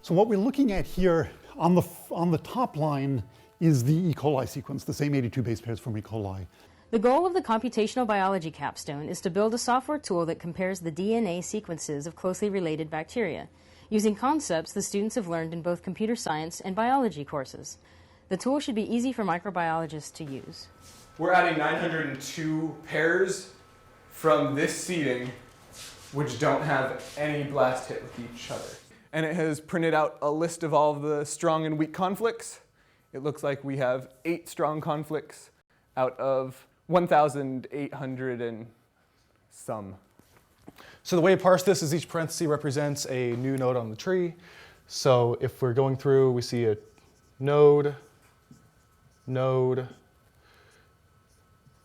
So what we're looking at here on the top line is the E. coli sequence, the same 82 base pairs from E. coli. The goal of the Computational Biology Capstone is to build a software tool that compares the DNA sequences of closely related bacteria, using concepts the students have learned in both computer science and biology courses. The tool should be easy for microbiologists to use. We're adding 902 pairs from this seeding, which don't have any blast hit with each other. And it has printed out a list of all of the strong and weak conflicts. It looks like we have 8 strong conflicts out of 1,800 and some. So the way to parse this is each parenthesis represents a new node on the tree. So if we're going through, we see a node, node,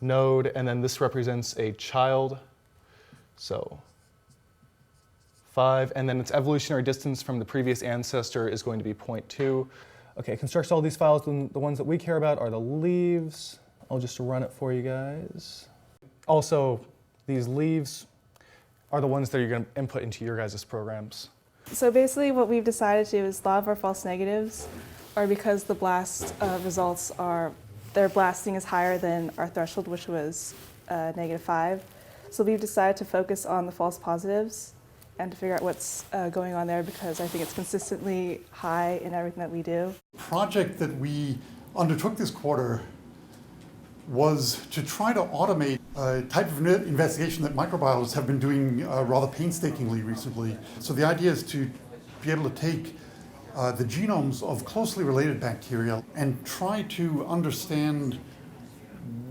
node, and then this represents a child. So 5, and then its evolutionary distance from the previous ancestor is going to be 0.2. Okay, it constructs all these files, and the ones that we care about are the leaves. I'll just run it for you guys. Also, these leaves are the ones that you're going to input into your guys' programs. So basically what we've decided to do is a lot of our false negatives are because the blast results are, their blasting is higher than our threshold, which was -5. So we've decided to focus on the false positives and to figure out what's going on there, because I think it's consistently high in everything that we do. The project that we undertook this quarter was to try to automate a type of investigation that microbiologists have been doing rather painstakingly recently. So the idea is to be able to take the genomes of closely related bacteria and try to understand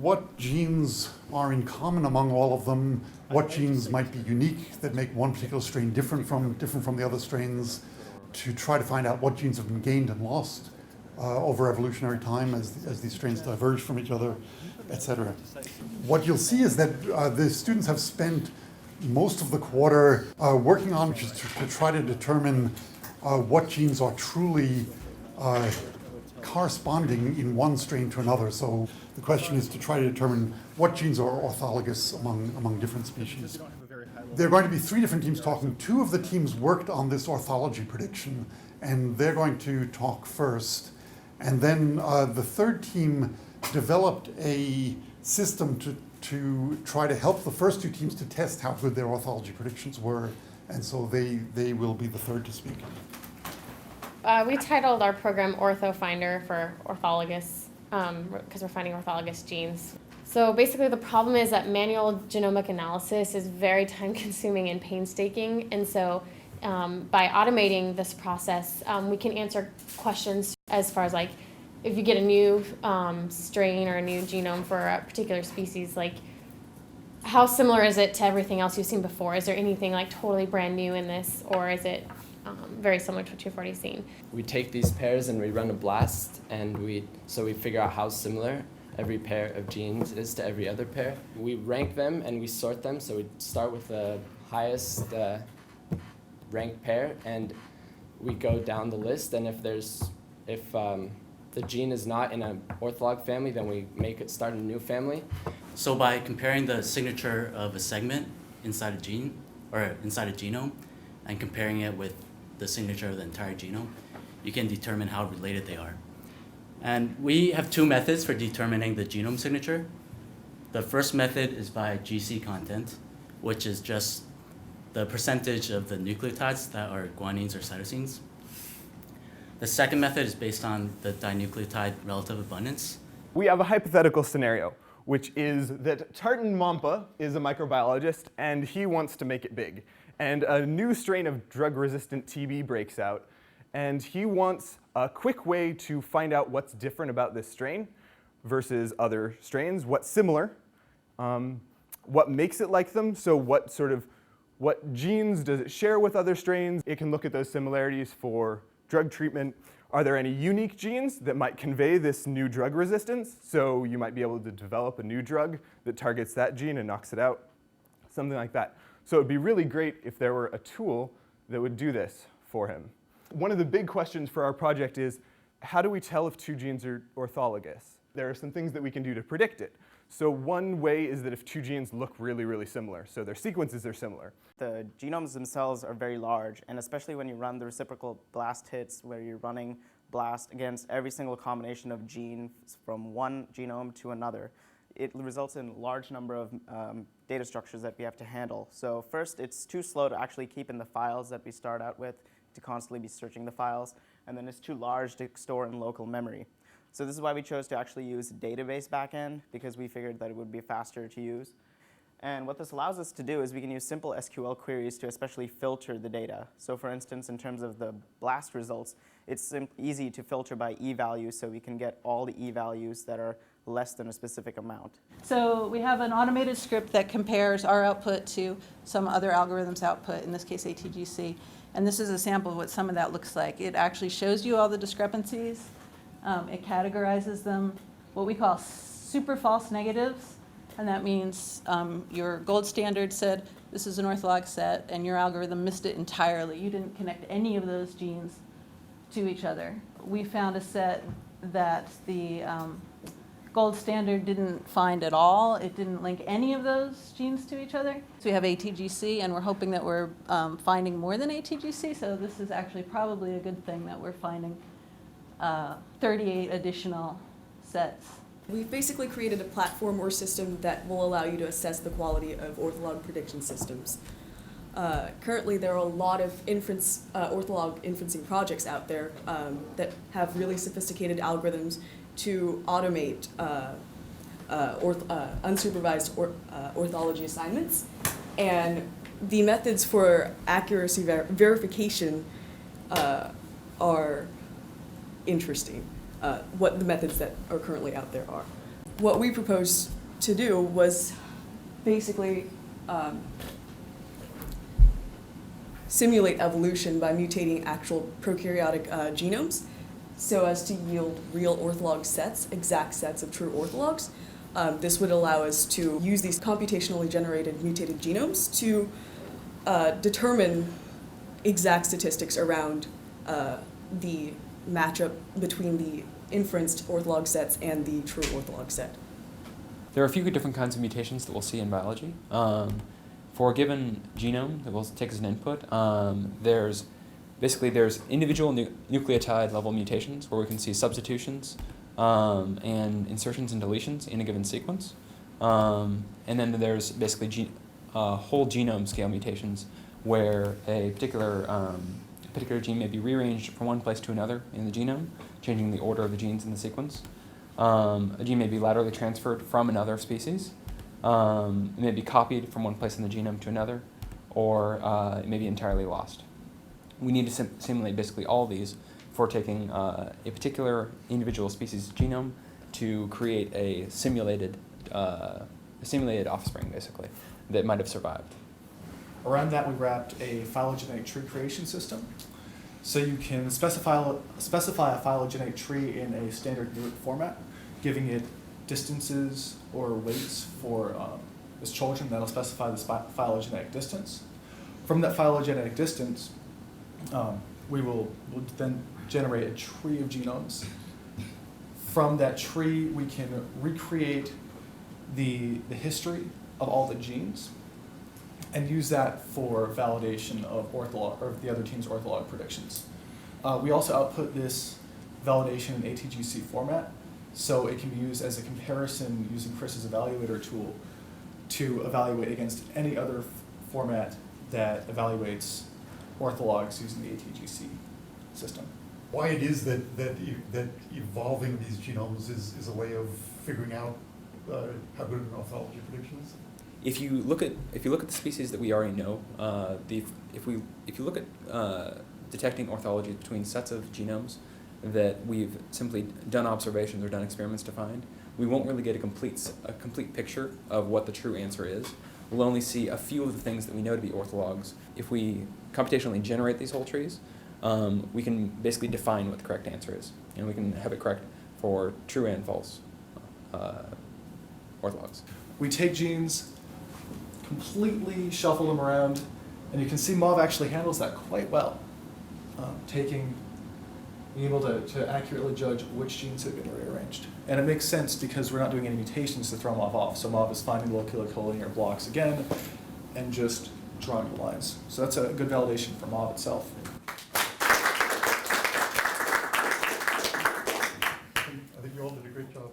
what genes are in common among all of them, what genes might be unique that make one particular strain different from the other strains, to try to find out what genes have been gained and lost over evolutionary time as these strains diverge from each other, etc. What you'll see is that the students have spent most of the quarter working on just to try to determine what genes are truly corresponding in one strain to another. So the question is to try to determine what genes are orthologous among different species. There are going to be 3 different teams talking. 2 of the teams worked on this orthology prediction, and they're going to talk first. And then the 3rd team developed a system to try to help the first 2 teams to test how good their orthology predictions were. And so they will be the 3rd to speak. We titled our program OrthoFinder for orthologous, because we're finding orthologous genes. So basically the problem is that manual genomic analysis is very time-consuming and painstaking, and so by automating this process, we can answer questions as far as, like, if you get a new strain or a new genome for a particular species, like, how similar is it to everything else you've seen before? Is there anything like totally brand new in this, or is it very similar to what you've already seen? We take these pairs and we run a blast, and we figure out how similar every pair of genes is to every other pair. We rank them and we sort them, so we start with the highest ranked pair, and we go down the list, and if the gene is not in an ortholog family, then we start a new family. So by comparing the signature of a segment inside a gene, or inside a genome, and comparing it with the signature of the entire genome, you can determine how related they are. And we have 2 methods for determining the genome signature. The first method is by GC content, which is just the percentage of the nucleotides that are guanines or cytosines. The second method is based on the dinucleotide relative abundance. We have a hypothetical scenario, which is that Tartan Mampa is a microbiologist, and he wants to make it big. And a new strain of drug-resistant TB breaks out, and he wants a quick way to find out what's different about this strain versus other strains, what's similar, what makes it like them, so what genes does it share with other strains. It can look at those similarities for drug treatment. Are there any unique genes that might convey this new drug resistance? So you might be able to develop a new drug that targets that gene and knocks it out, something like that. So it would be really great if there were a tool that would do this for him. One of the big questions for our project is, how do we tell if 2 genes are orthologous? There are some things that we can do to predict it. So one way is that if two genes look really, really similar, so their sequences are similar. The genomes themselves are very large, and especially when you run the reciprocal blast hits, where you're running blast against every single combination of genes from one genome to another, it results in a large number of data structures that we have to handle. So first, it's too slow to actually keep in the files that we start out with, to constantly be searching the files, and then it's too large to store in local memory. So this is why we chose to actually use a database backend, because we figured that it would be faster to use. And what this allows us to do is we can use simple SQL queries to especially filter the data. So for instance, in terms of the BLAST results, it's easy to filter by e-values, so we can get all the e-values that are less than a specific amount. So we have an automated script that compares our output to some other algorithm's output, in this case ATGC. And this is a sample of what some of that looks like. It actually shows you all the discrepancies. It categorizes them, what we call super false negatives. And that means your gold standard said this is an ortholog set, and your algorithm missed it entirely. You didn't connect any of those genes to each other. We found a set that the gold standard didn't find at all. It didn't link any of those genes to each other. So we have ATGC, and we're hoping that we're finding more than ATGC. So this is actually probably a good thing that we're finding 38 additional sets. We've basically created a platform or system that will allow you to assess the quality of ortholog prediction systems. Currently, there are a lot of ortholog inferencing projects out there that have really sophisticated algorithms to automate unsupervised orthology assignments. And the methods for accuracy verification are interesting. What the methods that are currently out there are. What we proposed to do was basically simulate evolution by mutating actual prokaryotic genomes so as to yield real ortholog sets, exact sets of true orthologs. This would allow us to use these computationally generated mutated genomes to determine exact statistics around the matchup between the inferenced ortholog sets and the true ortholog set. There are a few different kinds of mutations that we'll see in biology. For a given genome that we'll take as an input, there's individual nucleotide level mutations where we can see substitutions and insertions and deletions in a given sequence. And then there's basically whole genome scale mutations where a particular gene may be rearranged from one place to another in the genome, changing the order of the genes in the sequence. A gene may be laterally transferred from another species. It may be copied from one place in the genome to another, or it may be entirely lost. We need to simulate basically all these for taking a particular individual species genome to create a simulated offspring, basically, that might have survived. Around that, we wrapped a phylogenetic tree creation system. So you can specify a phylogenetic tree in a standard Newick format, giving it distances or weights for its children that'll specify the phylogenetic distance. From that phylogenetic distance, we'll then generate a tree of genomes. From that tree, we can recreate the history of all the genes and use that for validation of ortholog or the other team's ortholog predictions. We also output this validation in ATGC format, so it can be used as a comparison using Chris's evaluator tool to evaluate against any other format that evaluates orthologs using the ATGC system. Why it is that evolving these genomes is a way of figuring out how good an orthology prediction is? If you look at the species that we already know, if you look at detecting orthology between sets of genomes that we've simply done observations or done experiments to find, we won't really get a complete picture of what the true answer is. We'll only see a few of the things that we know to be orthologs. If we computationally generate these whole trees, we can basically define what the correct answer is, and we can have it correct for true and false orthologs. We take genes, completely shuffle them around, and you can see MOV actually handles that quite well. Taking being able to accurately judge which genes have been rearranged. And it makes sense because we're not doing any mutations to throw MOV off. So MOV is finding low kilocolinear blocks again and just drawing the lines. So that's a good validation for MOV itself. I think you all did a great job.